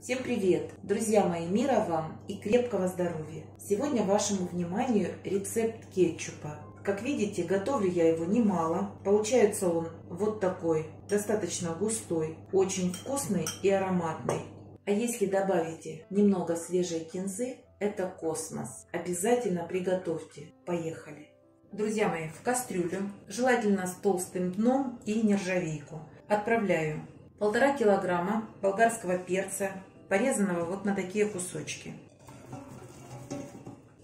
Всем привет! Друзья мои, мира вам и крепкого здоровья! Сегодня вашему вниманию рецепт кетчупа. Как видите, готовлю я его немало. Получается он вот такой, достаточно густой, очень вкусный и ароматный. А если добавите немного свежей кинзы, это космос. Обязательно приготовьте. Поехали! Друзья мои, в кастрюлю, желательно с толстым дном и нержавейку, отправляю 1,5 килограмма болгарского перца, порезанного вот на такие кусочки.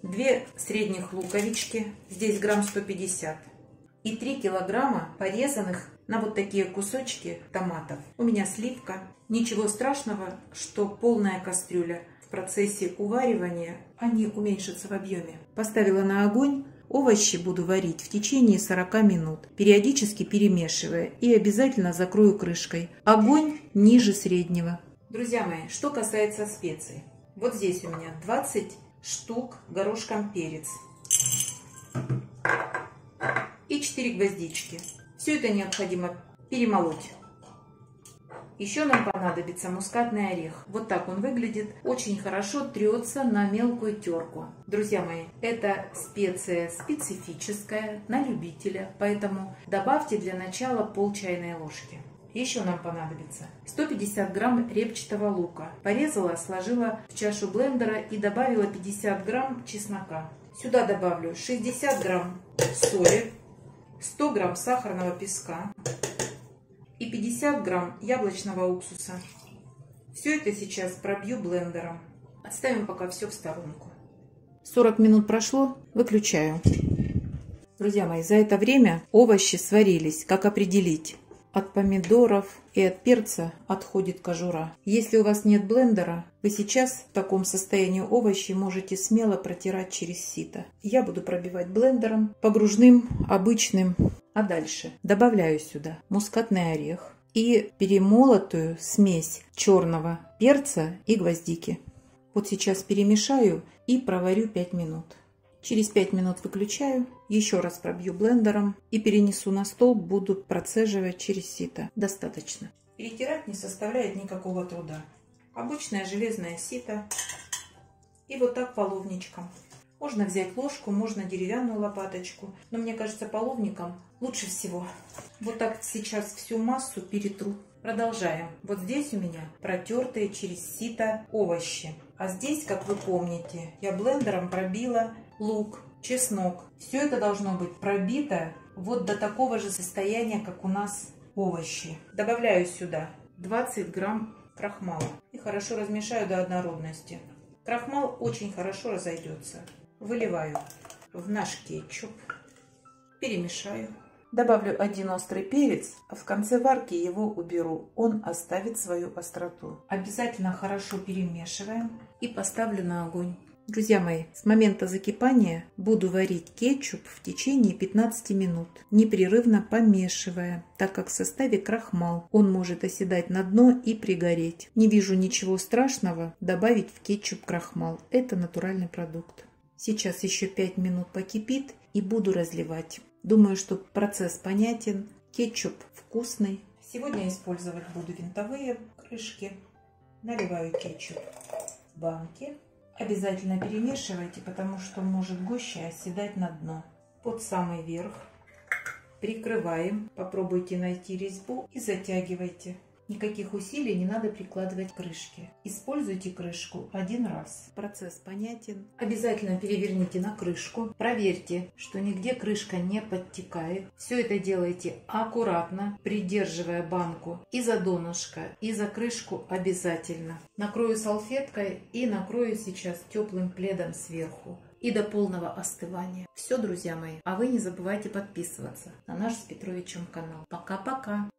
2 средних луковички, здесь грамм 150. И 3 килограмма порезанных на вот такие кусочки томатов. У меня сливка. Ничего страшного, что полная кастрюля. В процессе уваривания они уменьшатся в объеме. Поставила на огонь. Овощи буду варить в течение 40 минут, периодически перемешивая, и обязательно закрою крышкой. Огонь ниже среднего. Друзья мои, что касается специй. Вот здесь у меня 20 штук горошком перец и 4 гвоздички. Все это необходимо перемолоть. Еще нам понадобится мускатный орех. Вот так он выглядит. Очень хорошо трется на мелкую терку. Друзья мои, это специя специфическая, на любителя, поэтому добавьте для начала пол чайной ложки. Еще нам понадобится 150 грамм репчатого лука. Порезала, сложила в чашу блендера и добавила 50 грамм чеснока. Сюда добавлю 60 грамм соли, 100 грамм сахарного песка и 50 грамм яблочного уксуса. Все это сейчас пробью блендером. Отставим пока все в сторонку. 40 минут прошло, выключаю. Друзья мои, за это время овощи сварились. Как определить? От помидоров и от перца отходит кожура. Если у вас нет блендера, вы сейчас в таком состоянии овощи можете смело протирать через сито. Я буду пробивать блендером, погружным, обычным. А дальше добавляю сюда мускатный орех и перемолотую смесь черного перца и гвоздики. Вот сейчас перемешаю и проварю 5 минут. Через 5 минут выключаю, еще раз пробью блендером и перенесу на стол, буду процеживать через сито. Достаточно. Перетирать не составляет никакого труда. Обычное железное сито. И вот так половничком. Можно взять ложку, можно деревянную лопаточку, но мне кажется, половником лучше всего. Вот так сейчас всю массу перетру. Продолжаем. Вот здесь у меня протертые через сито овощи. А здесь, как вы помните, я блендером пробила лук, чеснок. Все это должно быть пробито вот до такого же состояния, как у нас овощи. Добавляю сюда 20 грамм крахмала и хорошо размешаю до однородности. Крахмал очень хорошо разойдется. Выливаю в наш кетчуп, перемешаю. Добавлю 1 острый перец, а в конце варки его уберу. Он оставит свою остроту. Обязательно хорошо перемешиваем и поставлю на огонь. Друзья мои, с момента закипания буду варить кетчуп в течение 15 минут, непрерывно помешивая, так как в составе крахмал. Он может оседать на дно и пригореть. Не вижу ничего страшного добавить в кетчуп крахмал. Это натуральный продукт. Сейчас еще 5 минут покипит и буду разливать. Думаю, что процесс понятен. Кетчуп вкусный. Сегодня использовать буду винтовые крышки. Наливаю кетчуп в банки. Обязательно перемешивайте, потому что может гуще оседать на дно. Под самый верх прикрываем. Попробуйте найти резьбу и затягивайте. Никаких усилий не надо прикладывать к крышке. Используйте крышку один раз. Процесс понятен. Обязательно переверните на крышку. Проверьте, что нигде крышка не подтекает. Все это делайте аккуратно, придерживая банку и за донышко, и за крышку обязательно. Накрою салфеткой и накрою сейчас теплым пледом сверху. И до полного остывания. Все, друзья мои. А вы не забывайте подписываться на наш с Петровичем канал. Пока-пока.